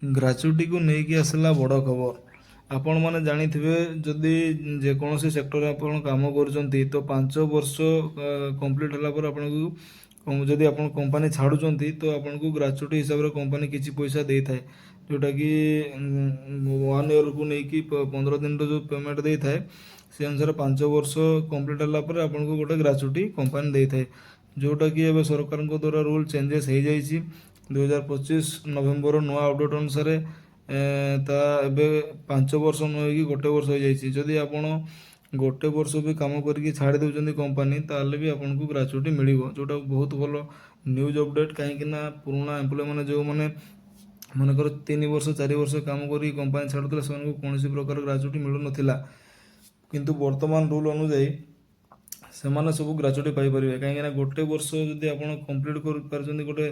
Gratuity को ନେଇକି ଆସିଲା ବଡ଼ ଖବର। ଆପଣମାନେ ଜାଣିଥିବେ ଯଦି ଯେକୌଣସି ସେକ୍ଟରରେ ଆପଣ କାମ କରୁଛନ୍ତି ତ 5 ବର୍ଷ କମ୍ପ୍ଲିଟ୍ ହେଲା ପରେ ଆପଣଙ୍କୁ ଯଦି ଆପଣ କମ୍ପାନୀ ଛାଡ଼ୁଛନ୍ତି ତ ଆପଣଙ୍କୁ ଗ୍ରାଚୁଇଟି ହିସାବରେ କମ୍ପାନୀ କିଛି ପଇସା ଦେଇଥାଏ, ଯେଉଁଟାକି 1 ଇୟରକୁ ନେଇକି 15 ଦିନର ଯେଉଁ ପେମେଣ୍ଟ ଦେଇଥାଏ ସେ ଅନୁସାରେ 5 ବର୍ଷ କମ୍ପ୍ଲିଟ୍ ହେଲା ପରେ ଆପଣଙ୍କୁ ଗୋଟେ ଗ୍ରାଚୁଇଟି କମ୍ପାନୀ ଦେଇଥାଏ, ଯେଉଁଟାକି ଏବେ ସରକାରଙ୍କ ଦ୍ୱାରା ରୁଲ୍ ଚେଞ୍ଜେସ୍ ହେଇଯାଇଛି। 2025 ନଭେମ୍ବର ନୂଆ ଅପଡେଟ୍ ଅନୁସାରେ ତା ଏବେ 5 ବର୍ଷ ନ ହେଇକି 1 ବର୍ଷ ହେଇଯାଇଛି। ଯଦି ଆପଣ 1 ବର୍ଷ ବି କାମ କରିକି ଛାଡ଼ି ଦେଉଛନ୍ତି କମ୍ପାନୀ ତାହେଲେ ବି ଆପଣଙ୍କୁ ଗ୍ରାଚୁଇଟି ମିଳିବ, ଯେଉଁଟା ବହୁତ ଭଲ ନ୍ୟୁଜ୍ ଅପଡେଟ୍। କାହିଁକି ନା ପୁରୁଣା ଏମ୍ପ୍ଲୟ ମାନେ ଯେଉଁମାନେ ମନେକର 3 ବର୍ଷ 4 ବର୍ଷ କାମ କରିକି କମ୍ପାନୀ ଛାଡ଼ୁଥିଲେ ସେମାନଙ୍କୁ କୌଣସି ପ୍ରକାର ଗ୍ରାଚୁଇଟି ମିଳୁନଥିଲା, କିନ୍ତୁ ବର୍ତ୍ତମାନ ରୁଲ୍ ଅନୁଯାୟୀ ସେମାନେ ସବୁ ଗ୍ରାଚୁଇଟି ପାଇପାରିବେ। କାହିଁକିନା 1 ବର୍ଷ ଯଦି ଆପଣ କମ୍ପ୍ଲିଟ୍ କରିପାରୁଛନ୍ତି ଗୋଟେ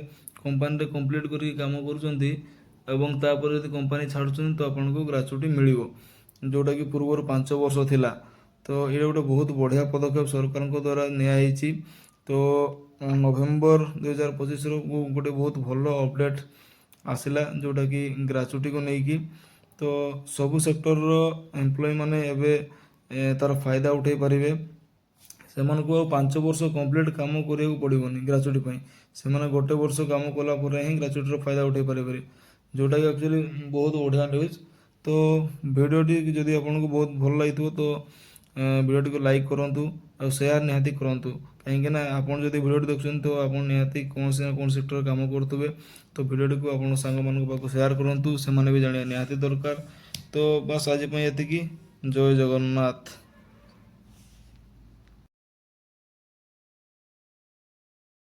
କମ୍ପାନୀରେ କମ୍ପ୍ଲିଟ୍ କରିକି କାମ କରୁଛନ୍ତି ଏବଂ ତାପରେ ଯଦି କମ୍ପାନୀ ଛାଡ଼ୁଛନ୍ତି ତ ଆପଣଙ୍କୁ ଗ୍ରାଚୁଇଟି ମିଳିବ, ଯେଉଁଟାକି ପୂର୍ବରୁ 5 ବର୍ଷ ଥିଲା। ତ ଏଇଟା ଗୋଟେ ବହୁତ ବଢ଼ିଆ ପଦକ୍ଷେପ ସରକାରଙ୍କ ଦ୍ୱାରା ନିଆହେଇଛି। ତ ନଭେମ୍ବର 2025ର ଗୋଟେ ବହୁତ ଭଲ ଅପଡ଼େଟ୍ ଆସିଲା ଯେଉଁଟାକି ଗ୍ରାଚୁଇଟିକୁ ନେଇକି। ତ ସବୁ ସେକ୍ଟରର ଏମ୍ପ୍ଲୟ ମାନେ ଏବେ ତାର ଫାଇଦା ଉଠାଇ ପାରିବେ। ସେମାନଙ୍କୁ ଆଉ 5 ବର୍ଷ କମ୍ପ୍ଲିଟ୍ କାମ କରିବାକୁ ପଡ଼ିବନି ଗ୍ରାଚୁଇଟି ପାଇଁ, ସେମାନେ 1 ବର୍ଷ କାମ କଲା ପରେ ହିଁ ଗ୍ରାଚୁଇଟିର ଫାଇଦା ଉଠାଇ ପାରିବେ, ଯେଉଁଟାକି ଆକ୍ଚୁଆଲି ବହୁତ ବଢ଼ିଆ ନ୍ୟୁଜ୍। ତ ଭିଡ଼ିଓଟି ଯଦି ଆପଣଙ୍କୁ ବହୁତ ଭଲ ଲାଗିଥିବ ତ ଭିଡ଼ିଓଟିକୁ ଲାଇକ୍ କରନ୍ତୁ ଆଉ ସେୟାର ନିହାତି କରନ୍ତୁ। କାହିଁକିନା ଆପଣ ଯଦି ଭିଡ଼ିଓଟି ଦେଖୁଛନ୍ତି ତ ଆପଣ ନିହାତି କୌଣସି ନା କୌଣସି ସେକ୍ଟରରେ କାମ କରୁଥିବେ, ତ ଭିଡ଼ିଓଟିକୁ ଆପଣ ସାଙ୍ଗମାନଙ୍କ ପାଖକୁ ସେୟାର କରନ୍ତୁ, ସେମାନେ ବି ଜାଣିବା ନିହାତି ଦରକାର। ତ ବାସ୍ ଆଜି ପାଇଁ ଏତିକି। ଜୟ ଜଗନ୍ନାଥ।